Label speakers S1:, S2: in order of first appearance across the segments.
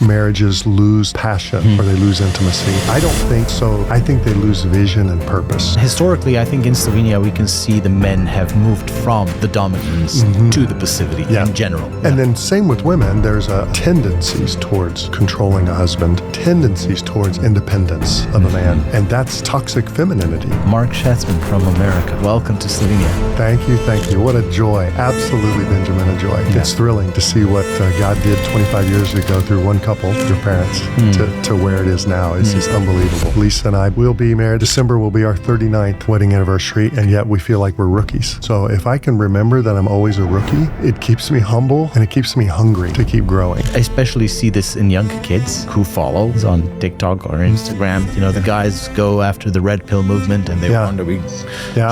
S1: marriages lose passion or they lose intimacy. I don't think so. I think they lose vision and purpose.
S2: Historically, I think in Slovenia we can see the men have moved from the dominance to the passivity in general.
S1: And then same with women, there's tendencies towards controlling a husband, tendencies towards independence of a man, and that's toxic femininity.
S2: Marka Schatzmana from America. Welcome to Slovenia.
S1: Thank you, thank you. What a joy. Absolutely, Benjamin, a joy. Yeah. It's thrilling to see what God did 25 years ago through one couple, your parents, to where it is now. It's just unbelievable. Lisa and I will be married. December will be our 39th wedding anniversary, and yet we feel like we're rookies. So if I can remember that I'm always a rookie, it keeps me humble and it keeps me hungry to keep growing.
S2: I especially see this in young kids who follow on TikTok or Instagram. You know, the guys go after the red pill movement and they want to be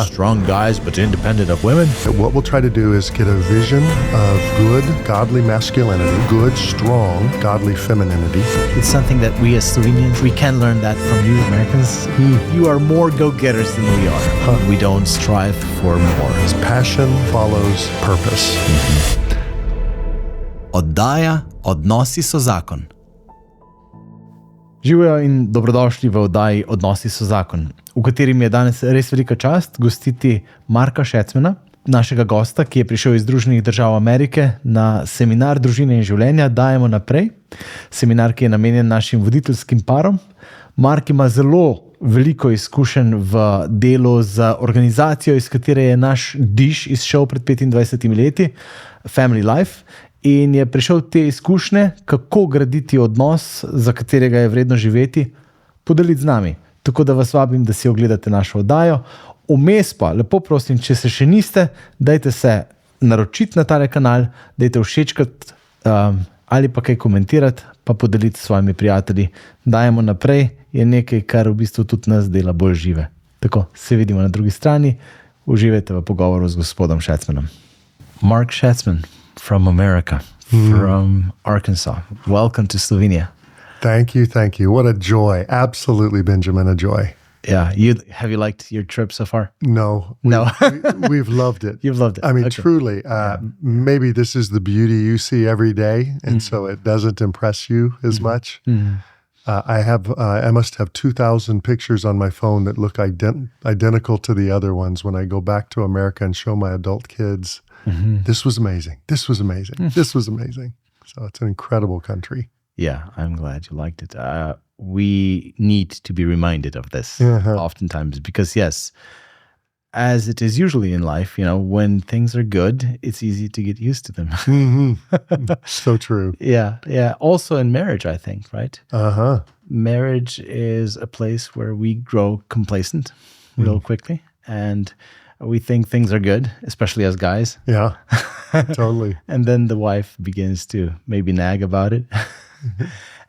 S2: strong guys but independent of women.
S1: What we'll try to do is get a vision of good, godly masculinity, good, strong, godly femininity.
S2: It's something that we as Slovenians, we can learn that from you Americans. You are more go-getters than we are. We don't strive for more.
S1: Passion follows purpose.
S2: Oddaja Odnosi so zakon. Živijo in dobrodošli v oddaji Odnosi so zakon, v kateri mi je danes res velika čast gostiti Marka Schatzmana, našega gosta, ki je prišel iz Združenih držav Amerike na seminar družine in življenja Dajemo naprej. Seminar, ki je namenjen našim voditeljskim parom. Mark ima zelo veliko izkušenj v delu z organizacijo, iz katere je naš diš izšel pred 25 leti, Family Life, in je prišel te izkušnje, kako graditi odnos, za katerega je vredno živeti, podeliti z nami. Tako da vas vabim, da si ogledate našo oddajo. Vmes pa, lepo prosim, če se še niste, dajte se naročiti na tale kanal, dajte všečkati ali pa kaj komentirati, pa podeliti s svojimi prijatelji. Dajemo naprej, je nekaj, kar v bistvu tudi nas dela bolj žive. Tako, se vidimo na drugi strani. Uživajte v pogovoru z gospodom Schatzmanom. Marka Schatzmana from America, from Arkansas. Welcome to Slovenia.
S1: Thank you, thank you. What a joy. Absolutely, Benjamin, a joy.
S2: Yeah. Have you liked your trip so far?
S1: No. We've loved it.
S2: You've loved it.
S1: I mean, truly, maybe this is the beauty you see every day, and so it doesn't impress you as much. I must have 2,000 pictures on my phone that look identical to the other ones when I go back to America and show my adult kids. This was amazing. This was amazing. This was amazing. So it's an incredible country.
S2: Yeah, I'm glad you liked it. We need to be reminded of this oftentimes because, yes, as it is usually in life, you know, when things are good, it's easy to get used to them.
S1: So true.
S2: Yeah. Also in marriage, I think, right? Marriage is a place where we grow complacent real quickly, and we think things are good, especially as guys.
S1: Yeah, totally.
S2: And then the wife begins to maybe nag about it.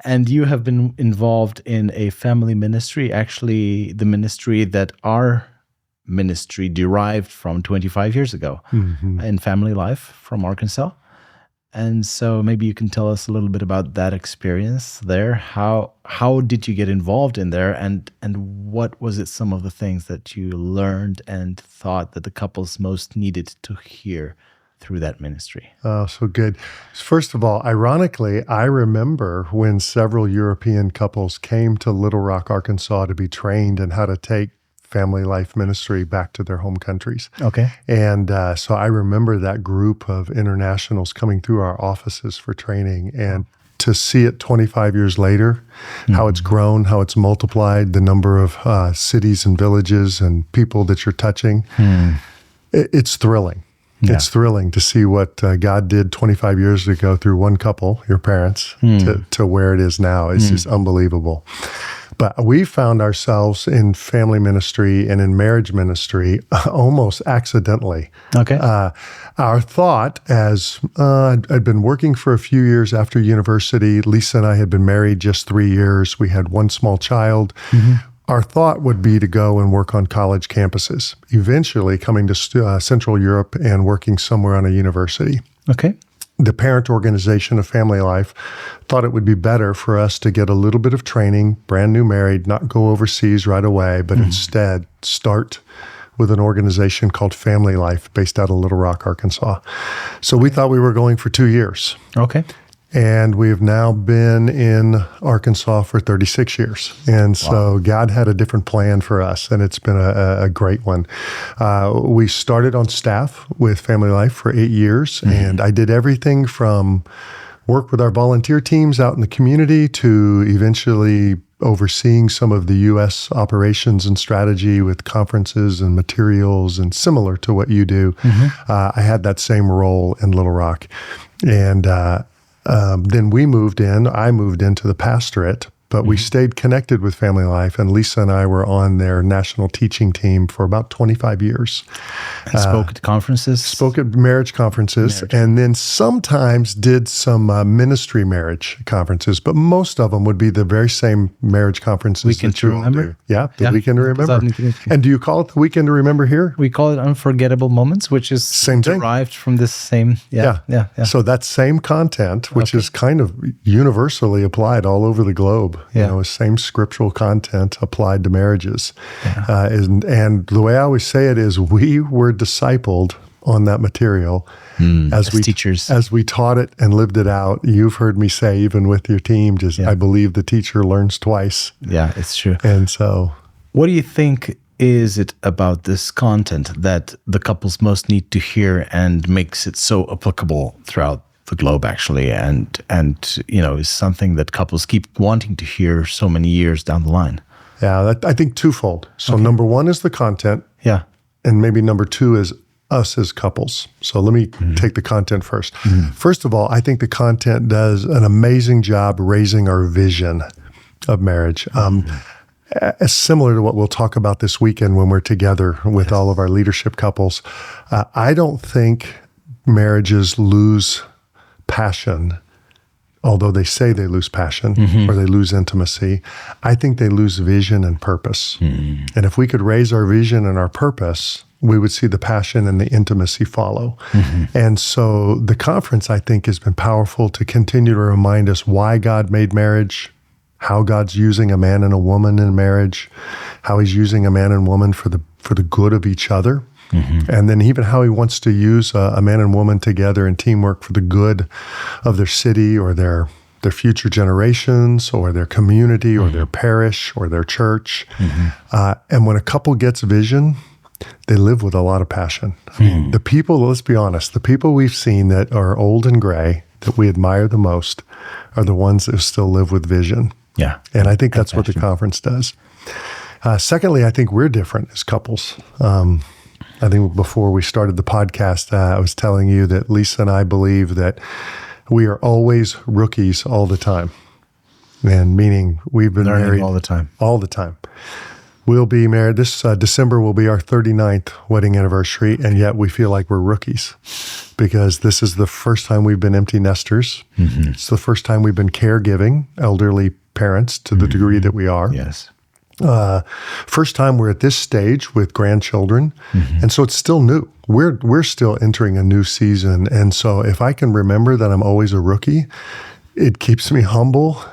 S2: And you have been involved in a family ministry, actually the ministry that our ministry derived from 25 years ago in Family Life from Arkansas. And so maybe you can tell us a little bit about that experience there. How did you get involved in there, and what was it some of the things that you learned and thought that the couples most needed to hear through that ministry?
S1: Oh, so good. First of all, ironically, I remember when several European couples came to Little Rock, Arkansas to be trained in how to take Family Life ministry back to their home countries.
S2: Okay.
S1: And so I remember that group of internationals coming through our offices for training, and to see it 25 years later, how it's grown, how it's multiplied, the number of cities and villages and people that you're touching. It's thrilling. Yeah. It's thrilling to see what God did 25 years ago through one couple, your parents, to where it is now. It's just unbelievable. But we found ourselves in family ministry and in marriage ministry almost accidentally.
S2: Okay.
S1: Our thought, as I'd been working for a few years after university, Lisa and I had been married just 3 years. We had one small child. Our thought would be to go and work on college campuses, eventually coming to Central Europe and working somewhere on a university.
S2: Okay.
S1: The parent organization of Family Life thought it would be better for us to get a little bit of training, brand new married, not go overseas right away, but instead start with an organization called Family Life based out of Little Rock, Arkansas. So we thought we were going for 2 years.
S2: Okay.
S1: And we've now been in Arkansas for 36 years. And so God had a different plan for us, and it's been a great one. We started on staff with Family Life for 8 years, and I did everything from work with our volunteer teams out in the community to eventually overseeing some of the U.S. operations and strategy with conferences and materials, and similar to what you do. I had that same role in Little Rock. And then I moved into the pastorate, but we stayed connected with Family Life, and Lisa and I were on their national teaching team for about 25 years.
S2: And spoke at conferences?
S1: Spoke at marriage conferences, and then sometimes did some ministry marriage conferences, but most of them would be the very same marriage conferences
S2: Weekend to Remember?
S1: Yeah, the Weekend to Remember. And do you call it the Weekend to Remember here?
S2: We call it Unforgettable Moments, which is
S1: same thing.
S2: Derived from this same... Yeah.
S1: So that same content, which is kind of universally applied all over the globe, same scriptural content applied to marriages. And the way I always say it is, we were discipled on that material as
S2: teachers.
S1: As we taught it and lived it out. You've heard me say, even with your team, I believe the teacher learns twice.
S2: Yeah, it's true.
S1: And so...
S2: What do you think is it about this content that the couples most need to hear and makes it so applicable throughout the globe, actually, and is something that couples keep wanting to hear so many years down the line?
S1: Yeah, I think twofold. So number one is the content.
S2: Yeah.
S1: And maybe number two is us as couples. So let me take the content first. First of all, I think the content does an amazing job raising our vision of marriage. Similar to what we'll talk about this weekend when we're together with all of our leadership couples. I don't think marriages lose passion, although they say they lose passion or they lose intimacy. I think they lose vision and purpose. And if we could raise our vision and our purpose, we would see the passion and the intimacy follow. And so the conference, I think, has been powerful to continue to remind us why God made marriage, how God's using a man and a woman in marriage, how he's using a man and woman for the good of each other. And then even how he wants to use a man and woman together in teamwork for the good of their city or their future generations or their community or their parish or their church. And when a couple gets vision, they live with a lot of passion. I mean, the people, let's be honest, the people we've seen that are old and gray, that we admire the most, are the ones that still live with vision.
S2: Yeah.
S1: And I think that's what the conference does. Secondly, I think we're different as couples. I think before we started the podcast, I was telling you that Lisa and I believe that we are always rookies all the time. And meaning we've been married
S2: all the time.
S1: All the time. We'll be married. This December will be our 39th wedding anniversary, and yet we feel like we're rookies because this is the first time we've been empty nesters. It's the first time we've been caregiving elderly parents to the degree that we are.
S2: Yes.
S1: First time we're at this stage with grandchildren, and so it's still new. We're still entering a new season, and so if I can remember that I'm always a rookie, it keeps me humble,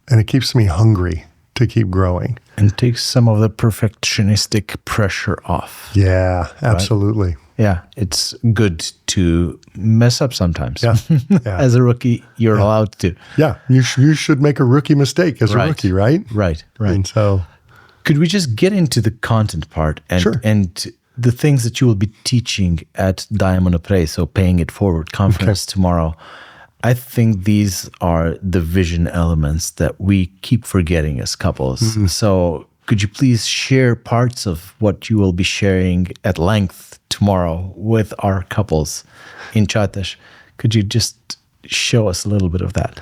S1: and it keeps me hungry to keep growing.
S2: And takes some of the perfectionistic pressure off.
S1: Yeah, absolutely.
S2: Right? Yeah, it's good to mess up sometimes.
S1: Yeah.
S2: As a rookie, you're allowed to.
S1: Yeah, you should make a rookie mistake as a rookie, right?
S2: Right.
S1: And so...
S2: Could we just get into the content part and the things that you will be teaching at Diamond Prey, so Paying It Forward conference tomorrow? I think these are the vision elements that we keep forgetting as couples. So could you please share parts of what you will be sharing at length tomorrow with our couples in Csates? Could you just show us a little bit of that?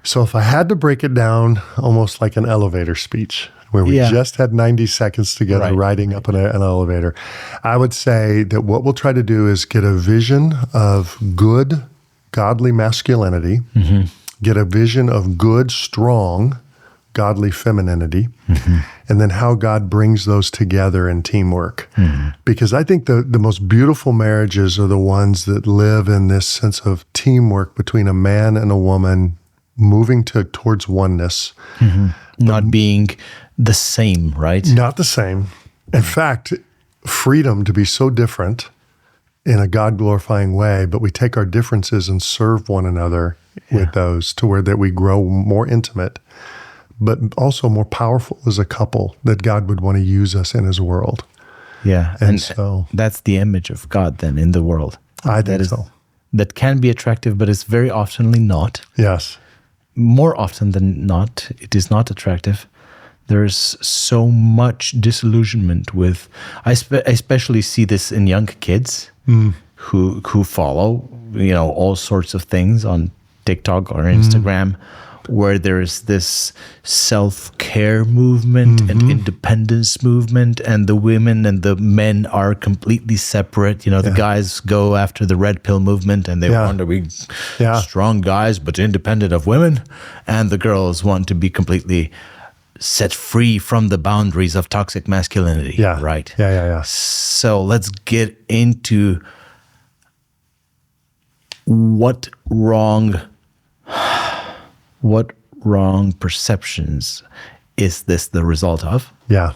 S1: So if I had to break it down almost like an elevator speech, where we just had 90 seconds together riding up an elevator, I would say that what we'll try to do is get a vision of good, godly masculinity, get a vision of good, strong, godly femininity, and then how God brings those together in teamwork. Because I think the most beautiful marriages are the ones that live in this sense of teamwork between a man and a woman moving towards oneness.
S2: Not being the same, right?
S1: Not the same. In fact, freedom to be so different in a God-glorifying way, but we take our differences and serve one another with those, to where that we grow more intimate, but also more powerful as a couple, that God would want to use us in his world.
S2: Yeah.
S1: And so
S2: that's the image of God then in the world.
S1: I think so.
S2: That can be attractive, but it's very oftenly not.
S1: Yes.
S2: More often than not, it is not attractive. There's so much disillusionment with, I especially see this in young kids who follow, all sorts of things on TikTok or Instagram, where there's this self-care movement and independence movement, and the women and the men are completely separate. The guys go after the red pill movement and they want to be strong guys but independent of women, and the girls want to be completely set free from the boundaries of toxic masculinity.
S1: Yeah.
S2: Right?
S1: Yeah.
S2: So let's get into what wrong perceptions is this the result of?
S1: Yeah.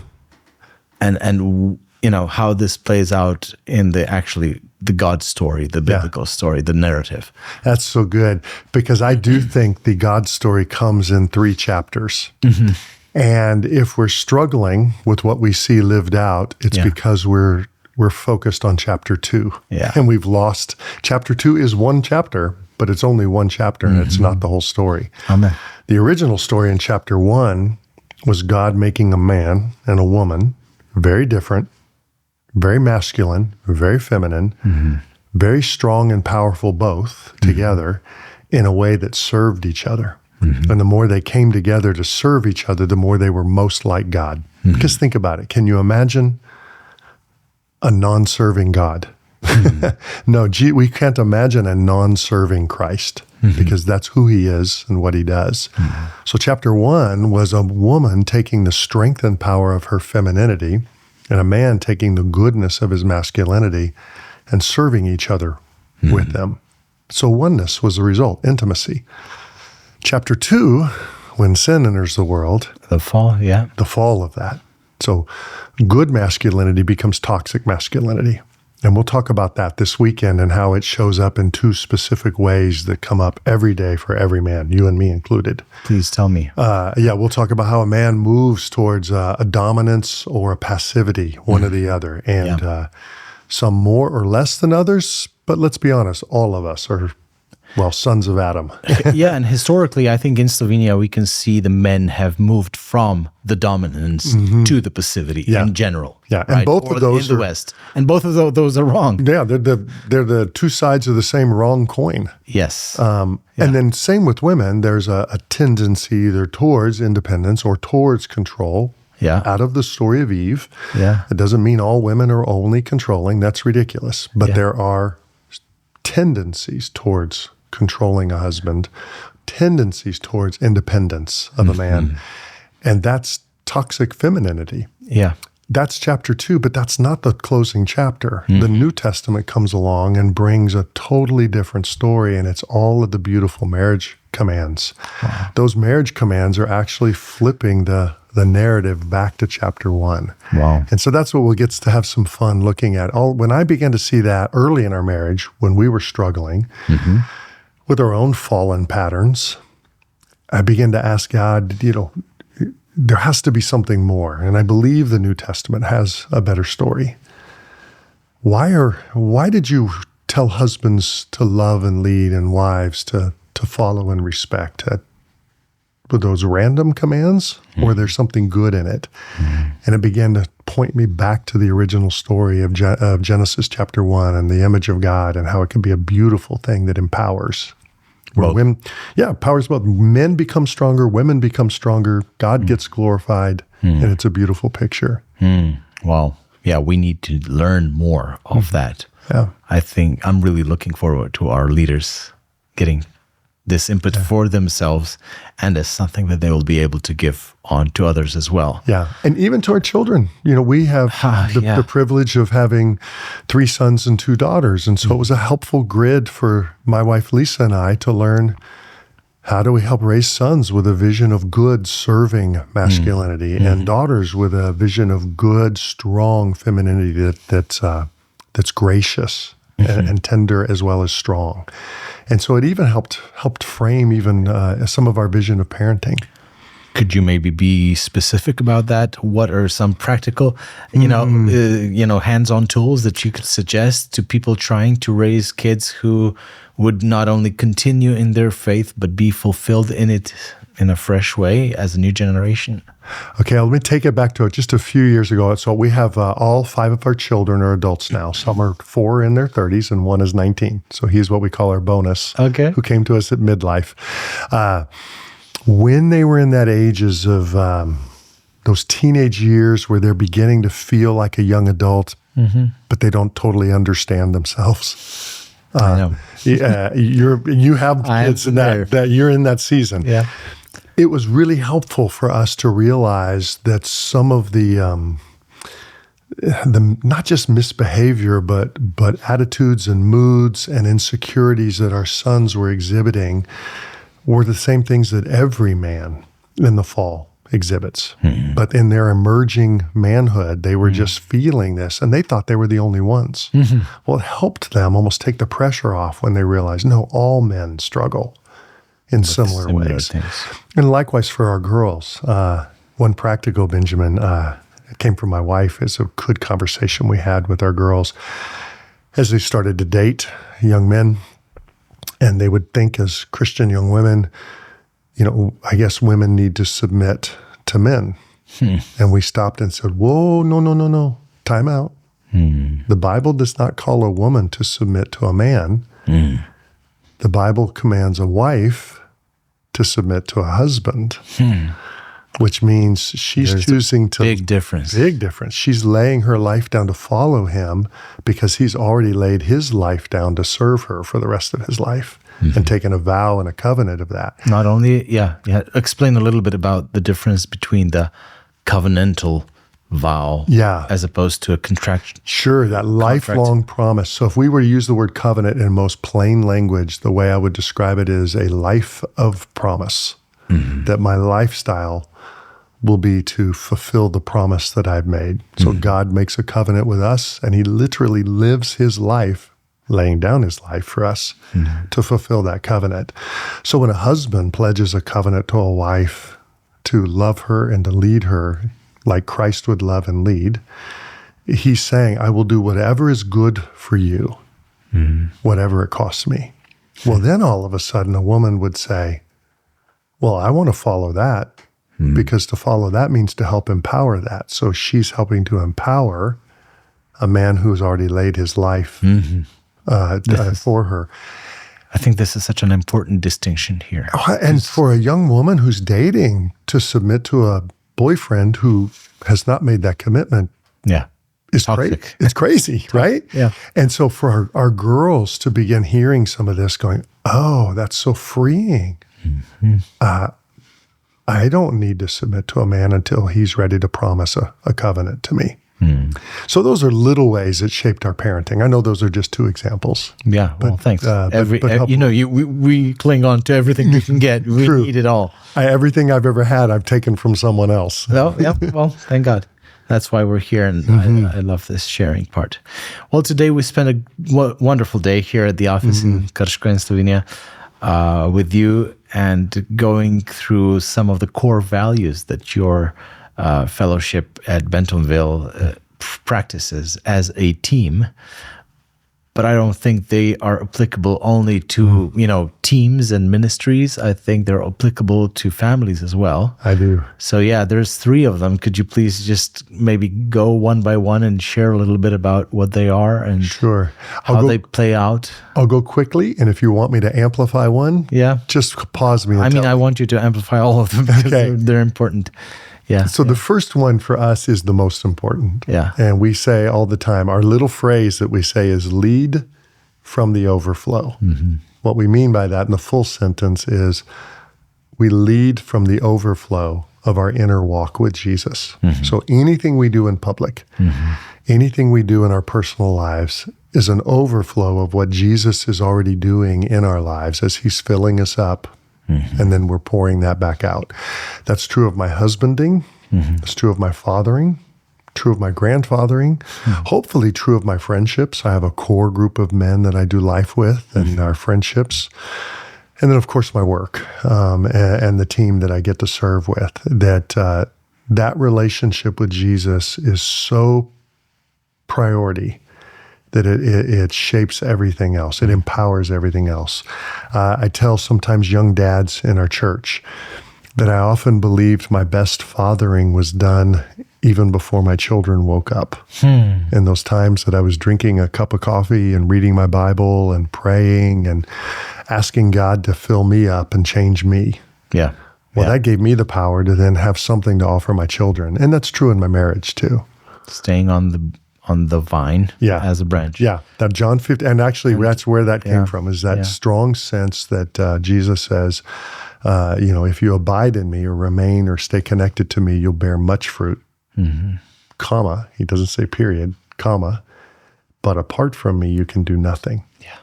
S2: And how this plays out in the God story, the biblical story, the narrative.
S1: That's so good, because I do think the God story comes in 3 chapters. And if we're struggling with what we see lived out, it's because we're focused on chapter 2.
S2: Yeah.
S1: And we've lost. Chapter 2 is 1 chapter, but it's only 1 chapter, and it's not the whole story.
S2: Amen.
S1: The original story in chapter 1 was God making a man and a woman, very different, very masculine, very feminine, very strong and powerful both together, in a way that served each other. And the more they came together to serve each other, the more they were most like God. Because think about it. Can you imagine a non-serving God? No, we can't imagine a non-serving Christ, because that's who he is and what he does. So chapter 1 was a woman taking the strength and power of her femininity, and a man taking the goodness of his masculinity and serving each other with them. So oneness was the result, intimacy. Chapter 2, when sin enters the world,
S2: The fall,
S1: the fall of that. So good masculinity becomes toxic masculinity. And we'll talk about that this weekend, and how it shows up in 2 specific ways that come up every day for every man, you and me included.
S2: Please tell me.
S1: We'll talk about how a man moves towards a dominance or a passivity, one or the other. And some more or less than others, but let's be honest, all of us are, sons of Adam.
S2: And historically, I think in Slovenia, we can see the men have moved from the dominance to the passivity in general.
S1: Yeah, and
S2: right?
S1: both of those
S2: in the West. And both of those are wrong.
S1: Yeah, they're the 2 sides of the same wrong coin.
S2: Yes.
S1: And then same with women, there's a tendency either towards independence or towards control. Out of the story of Eve. It doesn't mean all women are only controlling. That's ridiculous. But there are tendencies towards controlling a husband, tendencies towards independence of a man. And that's toxic femininity. That's chapter 2, but that's not the closing chapter. The New Testament comes along and brings a totally different story, and it's all of the beautiful marriage commands. Wow. Those marriage commands are actually flipping the narrative back to chapter 1.
S2: Wow.
S1: And so that's what we'll get to have some fun looking at. When I began to see that early in our marriage, when we were struggling with our own fallen patterns, I began to ask God, there has to be something more. And I believe the New Testament has a better story. Why did you tell husbands to love and lead and wives to follow and respect? Were those random commands, or there's something good in it? And it began to point me back to the original story of Genesis chapter 1 and the image of God, and how it can be a beautiful thing that empowers. Powers both. Men become stronger, women become stronger, God gets glorified, and it's a beautiful picture.
S2: Wow. Yeah, we need to learn more of that.
S1: Yeah.
S2: I think I'm really looking forward to our leaders getting this input for themselves, and as something that they will be able to give on to others as well.
S1: Yeah, and even to our children. We have the privilege of having 3 sons and 2 daughters, and so it was a helpful grid for my wife Lisa and I to learn, how do we help raise sons with a vision of good, serving masculinity, and daughters with a vision of good, strong femininity that's gracious and tender as well as strong. And so it even helped frame even some of our vision of parenting.
S2: Could you maybe be specific about that? What are some practical, hands-on tools that you could suggest to people trying to raise kids who would not only continue in their faith, but be fulfilled in it in a fresh way as a new generation?
S1: Okay, let me take it back to just a few years ago. So we have all 5 of our children are adults now. Some are 4 in their 30s and 1 is 19. So he's what we call our bonus, who came to us at midlife. When they were in that ages of those teenage years where they're beginning to feel like a young adult, but they don't totally understand themselves.
S2: I know.
S1: You have kids in that you're in that season.
S2: Yeah.
S1: It was really helpful for us to realize that some of the not just misbehavior, but attitudes and moods and insecurities that our sons were exhibiting were the same things that every man in the fall exhibits. But in their emerging manhood, they were just feeling this, and they thought they were the only ones. Well, it helped them almost take the pressure off when they realized, no, all men struggle in similar ways. Things. And likewise for our girls. One practical, Benjamin, it came from my wife. It's a good conversation we had with our girls as they started to date young men. And they would think as Christian young women, I guess women need to submit to men. And we stopped and said, whoa, no. Time out. The Bible does not call a woman to submit to a man. The Bible commands a wife to submit to a husband, which means she's choosing to...
S2: Big difference.
S1: Big difference. She's laying her life down to follow him because he's already laid his life down to serve her for the rest of his life and taken a vow and a covenant of that.
S2: Not only, explain a little bit about the difference between the covenantal vow as opposed to a contract.
S1: Sure, that lifelong promise. So if we were to use the word covenant in most plain language, the way I would describe it is a life of promise, that my lifestyle will be to fulfill the promise that I've made. So God makes a covenant with us, and he literally lives his life, laying down his life for us to fulfill that covenant. So when a husband pledges a covenant to a wife to love her and to lead her like Christ would love and lead, he's saying, I will do whatever is good for you, whatever it costs me. Well, then all of a sudden a woman would say, well, I want to follow that because to follow that means to help empower that. So she's helping to empower a man who's already laid his life for her.
S2: I think this is such an important distinction here.
S1: And for a young woman who's dating, to submit to a boyfriend who has not made that commitment is crazy. It's crazy, right?
S2: Yeah.
S1: And so for our girls to begin hearing some of this going, oh, that's so freeing. I don't need to submit to a man until he's ready to promise a covenant to me. So those are little ways that shaped our parenting. I know those are just 2 examples.
S2: Yeah, well, thanks. We cling on to everything we can get. We need it all.
S1: Everything I've ever had, I've taken from someone else.
S2: Well, thank God. That's why we're here, and I love this sharing part. Well, today we spent a wonderful day here at the office in Krško in Slovenia with you and going through some of the core values that your fellowship at Bentonville practices as a team. But I don't think they are applicable only to, teams and ministries. I think they're applicable to families as well.
S1: I do.
S2: So there's 3 of them. Could you please just maybe go one by one and share a little bit about what they are and how they play out?
S1: I'll go quickly, and if you want me to amplify one, just pause me.
S2: I want you to amplify all of them because they're important. So the first one for us is the most important. And we say all the time, our little phrase that we say is lead from the overflow. What we mean by that in the full sentence is we lead from the overflow of our inner walk with Jesus. So anything we do in public, anything we do in our personal lives is an overflow of what Jesus is already doing in our lives as he's filling us up. And then we're pouring that back out. That's true of my husbanding. It's true of my fathering,
S1: true of my grandfathering, hopefully true of my friendships. I have a core group of men that I do life with and our friendships. And then, of course, my work and the team that I get to serve with. That relationship with Jesus is so priority that it shapes everything else. It empowers everything else. I tell sometimes young dads in our church that I often believed my best fathering was done even before my children woke up. In those times that I was drinking a cup of coffee and reading my Bible and praying and asking God to fill me up and change me.
S2: Yeah.
S1: Well, that gave me the power to then have something to offer my children. And that's true in my marriage too.
S2: Staying on the vine as a branch.
S1: Yeah, that John 15, and actually that's where that came from, is that strong sense that Jesus says, if you abide in me or remain or stay connected to me, you'll bear much fruit, comma, he doesn't say period, comma, but apart from me, you can do nothing.
S2: Yeah.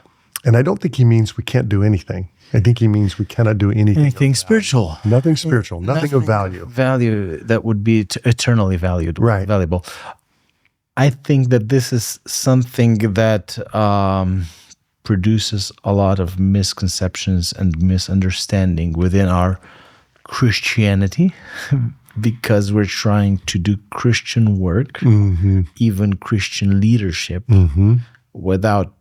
S1: And I don't think he means we can't do anything. I think he means we cannot do anything.
S2: Anything spiritual.
S1: Nothing spiritual, nothing of value.
S2: Value that would be eternally valuable. I think that this is something that produces a lot of misconceptions and misunderstanding within our Christianity because we're trying to do Christian work, even Christian leadership, without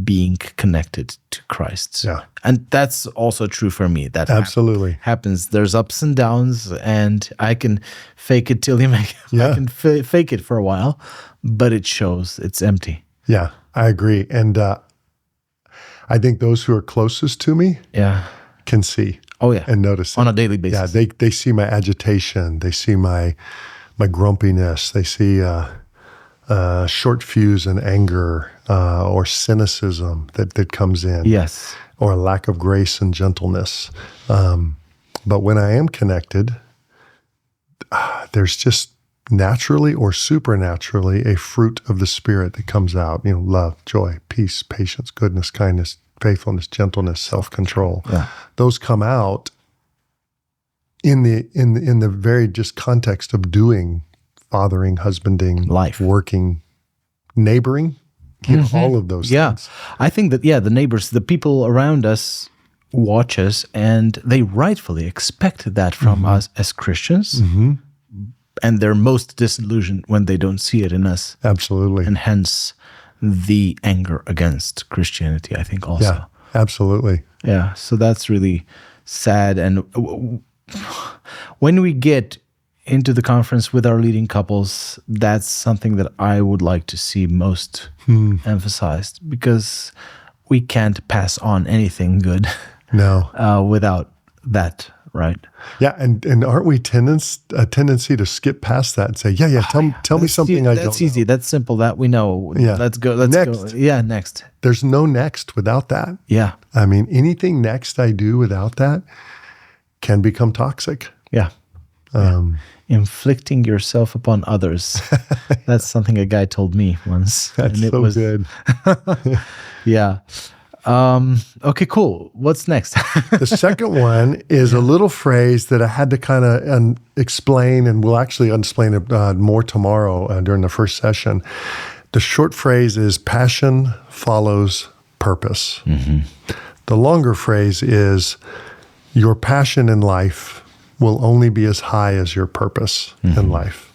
S2: being connected to Christ.
S1: Yeah.
S2: And that's also true for me. That
S1: absolutely
S2: happens. There's ups and downs, and I can fake it till you make it. I can fake it for a while, but it shows it's empty.
S1: Yeah, I agree. And I think those who are closest to me can see and notice
S2: on a daily basis.
S1: Yeah, they see my agitation. They see my grumpiness. They see short fuse and anger or cynicism that comes in.
S2: Yes.
S1: Or a lack of grace and gentleness. But when I am connected, there's just naturally or supernaturally a fruit of the Spirit that comes out. Love, joy, peace, patience, goodness, kindness, faithfulness, gentleness, self-control. Yeah. Those come out in the very just context of doing, fathering, husbanding,
S2: life,
S1: working, neighboring, all of those things.
S2: I think that, the neighbors, the people around us watch us, and they rightfully expect that from us as Christians. And they're most disillusioned when they don't see it in us.
S1: Absolutely.
S2: And hence the anger against Christianity, I think also.
S1: Yeah, absolutely.
S2: Yeah, so that's really sad. And when we get into the conference with our leading couples, that's something that I would like to see most emphasized, because we can't pass on anything good without that, right?
S1: Yeah, and aren't we a tendency to skip past that and say, tell me something I don't know.
S2: That's easy, that's simple, that we know.
S1: Yeah.
S2: Let's go.
S1: Next.
S2: Yeah, next.
S1: There's no next without that.
S2: Yeah.
S1: I mean, anything next I do without that can become toxic.
S2: Yeah. Inflicting yourself upon others. That's something a guy told me once.
S1: That's so good.
S2: Yeah. Okay, cool. What's next?
S1: The second one is a little phrase that I had to kind of explain, and we'll actually explain it more tomorrow during the first session. The short phrase is passion follows purpose. The longer phrase is your passion in life will only be as high as your purpose in life.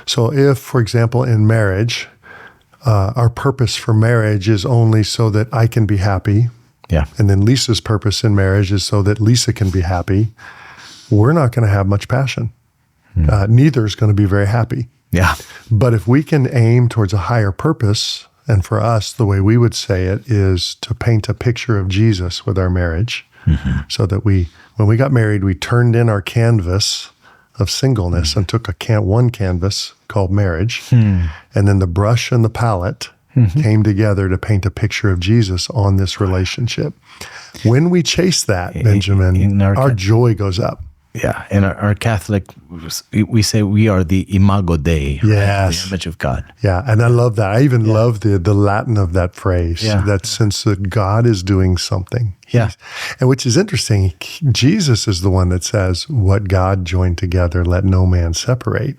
S1: So if, for example, in marriage, our purpose for marriage is only so that I can be happy, and then Lisa's purpose in marriage is so that Lisa can be happy, we're not going to have much passion. Neither is going to be very happy.
S2: Yeah.
S1: But if we can aim towards a higher purpose, and for us, the way we would say it is to paint a picture of Jesus with our marriage, so that when we got married, we turned in our canvas of singleness and took one canvas called marriage, and then the brush and the palette came together to paint a picture of Jesus on this relationship. When we chase that, Benjamin, our joy goes up.
S2: Yeah, in our Catholic, we say we are the imago Dei, the image of God.
S1: Yeah, and I love that. I even love the Latin of that phrase, that sense that God is doing something.
S2: Yeah.
S1: And which is interesting, Jesus is the one that says, what God joined together, let no man separate.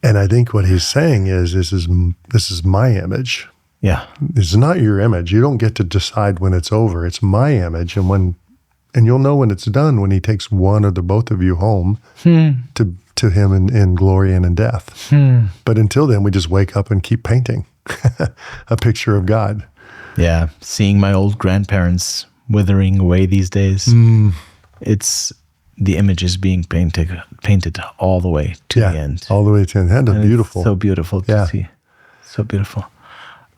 S1: And I think what he's saying is, this is my image.
S2: Yeah.
S1: It's not your image. You don't get to decide when it's over. It's my image. And you'll know when it's done when he takes one or the both of you home to him in glory and in death. But until then, we just wake up and keep painting a picture of God.
S2: Yeah. Seeing my old grandparents withering away these days. It's the image is being painted all the way to the end.
S1: All the way to the end.
S2: And
S1: Beautiful.
S2: It's so beautiful to see. So beautiful.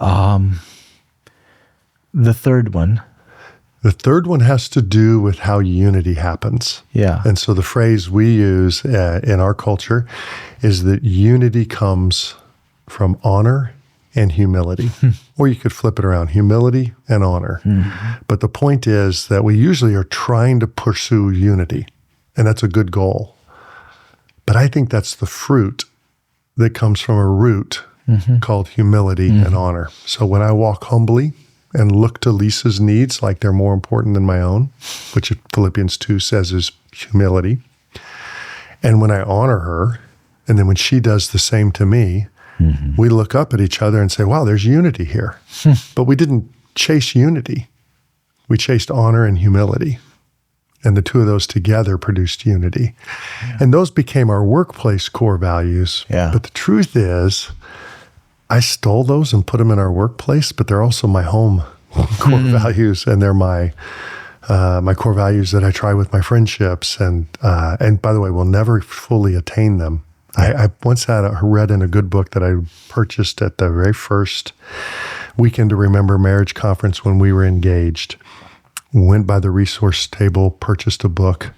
S2: The third one.
S1: The third one has to do with how unity happens.
S2: Yeah.
S1: And so the phrase we use in our culture is that unity comes from honor and humility. Or you could flip it around, humility and honor. But the point is that we usually are trying to pursue unity, and that's a good goal. But I think that's the fruit that comes from a root called humility and honor. So when I walk humbly and look to Lisa's needs like they're more important than my own, which Philippians 2 says is humility, and when I honor her, and then when she does the same to me, we look up at each other and say, wow, there's unity here. But we didn't chase unity. We chased honor and humility. And the two of those together produced unity. Yeah. And those became our workplace core values.
S2: Yeah.
S1: But the truth is, I stole those and put them in our workplace, but they're also my home core values, and they're my core values that I try with my friendships. And by the way, we'll never fully attain them. I once read in a good book that I purchased at the very first Weekend to Remember marriage conference when we were engaged. Went by the resource table, purchased a book,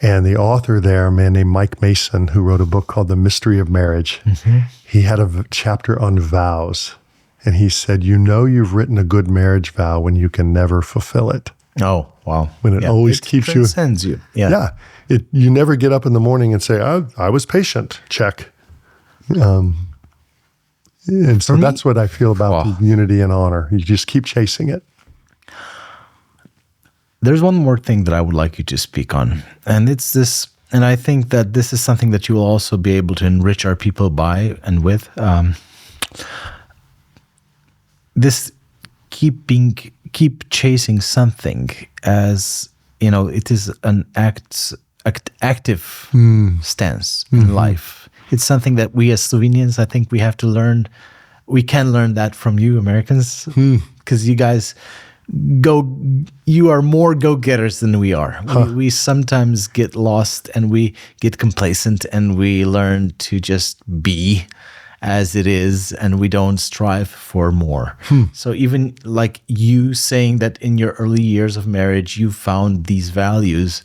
S1: and the author there, a man named Mike Mason, who wrote a book called The Mystery of Marriage, he had a chapter on vows, and he said, you've written a good marriage vow when you can never fulfill it.
S2: Oh, wow.
S1: When it always keeps you.
S2: It transcends you. Yeah.
S1: You never get up in the morning and say, I was patient, check. And so that's what I feel about the unity and honor. You just keep chasing it.
S2: There's one more thing that I would like you to speak on, and it's this, and I think that this is something that you will also be able to enrich our people by and with. This keep chasing something as, it is an active stance in life. It's something that we as Slovenians, I think we have to learn. We can learn that from you Americans, because you guys you are more go-getters than we are. We sometimes get lost and we get complacent and we learn to just be as it is, and we don't strive for more. So even like you saying that in your early years of marriage, you found these values,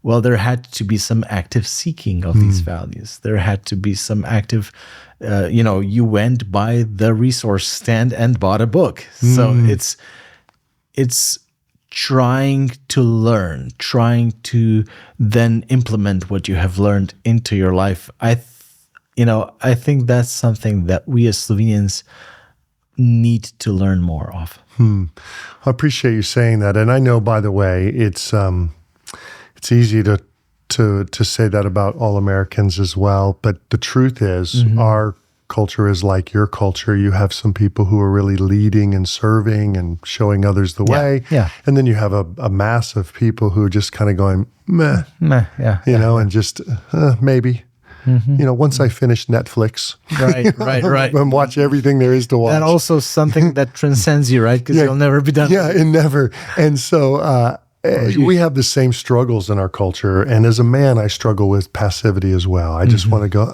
S2: well, there had to be some active seeking of these values. There had to be some active, you went by the resource stand and bought a book. So it's trying to learn, trying to then implement what you have learned into your life. I think that's something that we as Slovenians need to learn more of.
S1: I appreciate you saying that. And I know, by the way, it's easy to say that about all Americans as well. But the truth is, our culture is like your culture. You have some people who are really leading and serving and showing others the way.
S2: Yeah.
S1: And then you have a mass of people who are just kind of going, meh, and just maybe. Once I finish Netflix.
S2: Right.
S1: And watch everything there is to watch.
S2: And also something that transcends you, right? Because you'll never be done.
S1: Yeah, it never. And so we have the same struggles in our culture. And as a man, I struggle with passivity as well. I just want to go,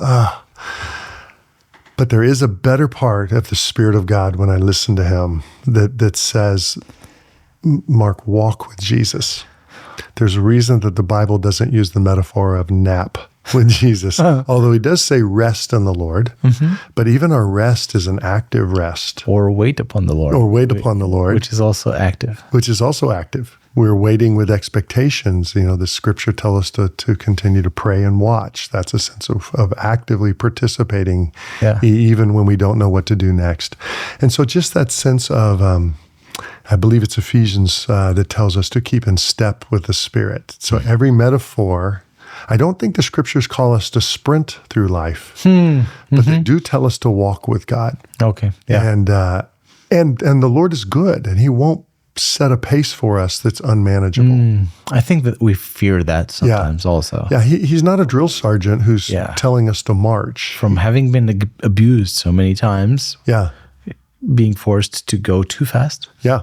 S1: But there is a better part of the Spirit of God when I listen to him that says, Mark, walk with Jesus. There's a reason that the Bible doesn't use the metaphor of nap with Jesus, although he does say rest in the Lord. But even our rest is an active rest.
S2: Or wait upon the Lord.
S1: Which
S2: is also active.
S1: We're waiting with expectations. The scripture tells us to continue to pray and watch. That's a sense of actively participating, even when we don't know what to do next. And so just that sense of, I believe it's Ephesians that tells us to keep in step with the Spirit. So every metaphor, I don't think the scriptures call us to sprint through life, but they do tell us to walk with God.
S2: Okay. Yeah.
S1: And the Lord is good, and He won't set a pace for us that's unmanageable.
S2: I think that we fear that sometimes also.
S1: Yeah, He's not a drill sergeant who's telling us to march.
S2: From having been abused so many times.
S1: Yeah.
S2: Being forced to go too fast.
S1: Yeah.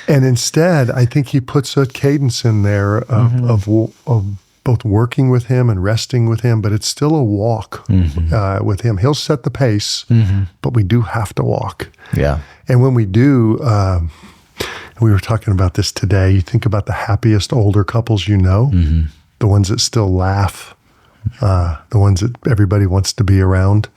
S1: And instead, I think He puts a cadence in there of both working with Him and resting with Him, but it's still a walk with Him. He'll set the pace, but we do have to walk.
S2: Yeah.
S1: And when we do, we were talking about this today, you think about the happiest older couples you know, the ones that still laugh, the ones that everybody wants to be around.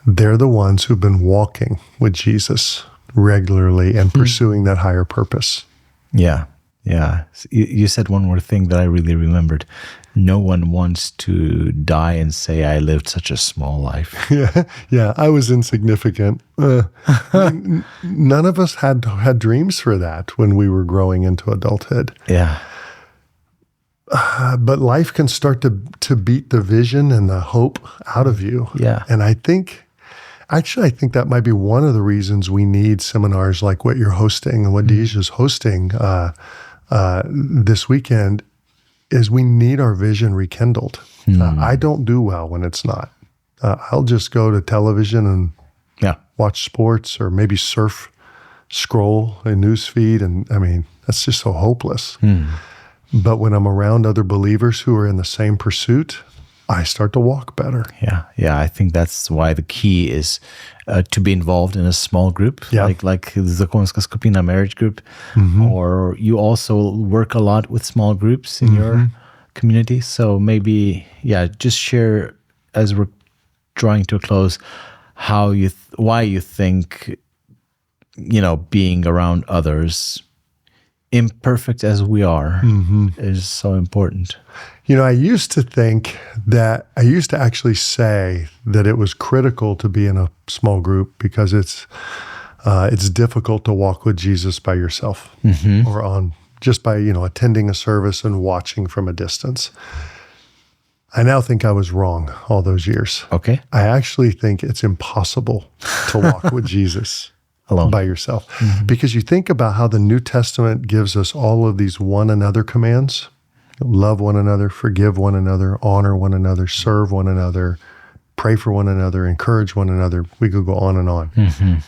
S1: They're the ones who've been walking with Jesus regularly and pursuing that higher purpose.
S2: Yeah. Yeah. You said one more thing that I really remembered. No one wants to die and say, I lived such a small life.
S1: Yeah. I was insignificant. None of us had dreams for that when we were growing into adulthood.
S2: Yeah.
S1: But life can start to beat the vision and the hope out of you.
S2: Yeah.
S1: And I think that might be one of the reasons we need seminars like what you're hosting and what Deja's hosting this weekend is we need our vision rekindled. I don't do well when it's not. I'll just go to television and watch sports or maybe scroll a news feed. And I mean, that's just so hopeless. But when I'm around other believers who are in the same pursuit, I start to walk better.
S2: Yeah. I think that's why the key is to be involved in a small group, like the Zakonska skupina marriage group, or you also work a lot with small groups in your community. So maybe, just share as we're drawing to a close, why you think, being around others, imperfect as we are, is so important.
S1: I used to actually say that it was critical to be in a small group because it's difficult to walk with Jesus by yourself or just by attending a service and watching from a distance. I now think I was wrong all those years.
S2: Okay.
S1: I actually think it's impossible to walk with Jesus alone by yourself. Because you think about how the New Testament gives us all of these one another commands. Love one another, forgive one another, honor one another, serve one another, pray for one another, encourage one another. We could go on and on.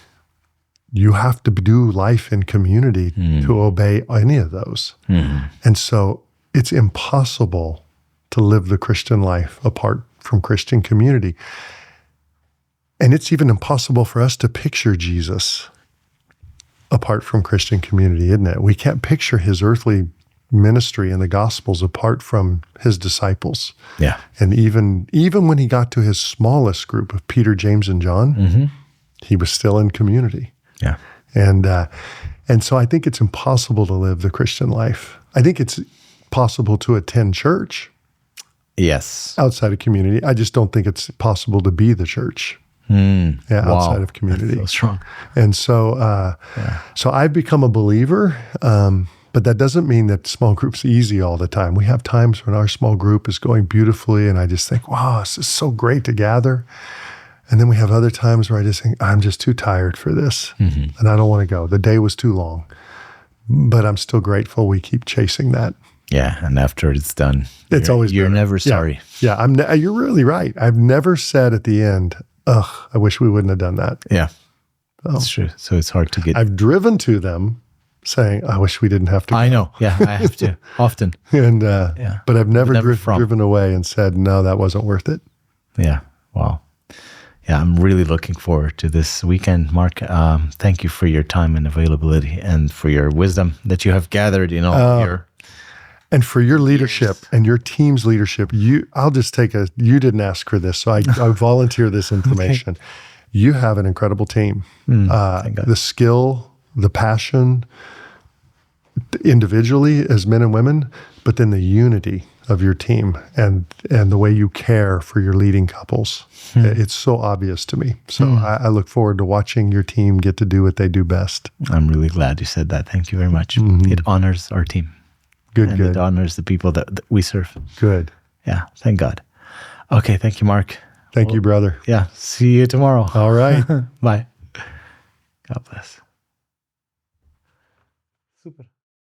S1: You have to do life in community to obey any of those. And so it's impossible to live the Christian life apart from Christian community. And it's even impossible for us to picture Jesus apart from Christian community, isn't it? We can't picture His earthly ministry in the Gospels apart from His disciples.
S2: Yeah.
S1: And even when He got to His smallest group of Peter, James, and John, He was still in community.
S2: Yeah.
S1: And so I think it's impossible to live the Christian life. I think it's possible to attend church.
S2: Yes.
S1: Outside of community. I just don't think it's possible to be the church. Outside of community.
S2: That's so strong.
S1: And so, so I've become a believer, but that doesn't mean that small group's easy all the time. We have times when our small group is going beautifully, and I just think, wow, this is so great to gather. And then we have other times where I just think, I'm just too tired for this, and I don't want to go. The day was too long. But I'm still grateful we keep chasing that.
S2: Yeah, and after it's done, you're
S1: better.
S2: never sorry.
S1: Yeah, you're really right. I've never said at the end, I wish we wouldn't have done that.
S2: Yeah, that's true. So it's hard to get.
S1: I've driven to them saying, I wish we didn't have to go.
S2: I know. Yeah, I have to often.
S1: And but I've never driven away and said, no, that wasn't worth it.
S2: Yeah. Wow. Yeah, I'm really looking forward to this weekend, Mark. Thank you for your time and availability and for your wisdom that you have gathered in all your...
S1: And for your leadership and your team's leadership. I'll just you didn't ask for this, so I volunteer this information. Okay. You have an incredible team. The skill, the passion, individually as men and women, but then the unity of your team and the way you care for your leading couples. It's so obvious to me. So I look forward to watching your team get to do what they do best.
S2: I'm really glad you said that. Thank you very much. It honors our team.
S1: Good.
S2: It honors the people that we serve.
S1: Good.
S2: Yeah, thank God. Okay, thank you, Mark.
S1: Thank you, brother.
S2: Yeah, see you tomorrow.
S1: All right.
S2: Bye. God bless.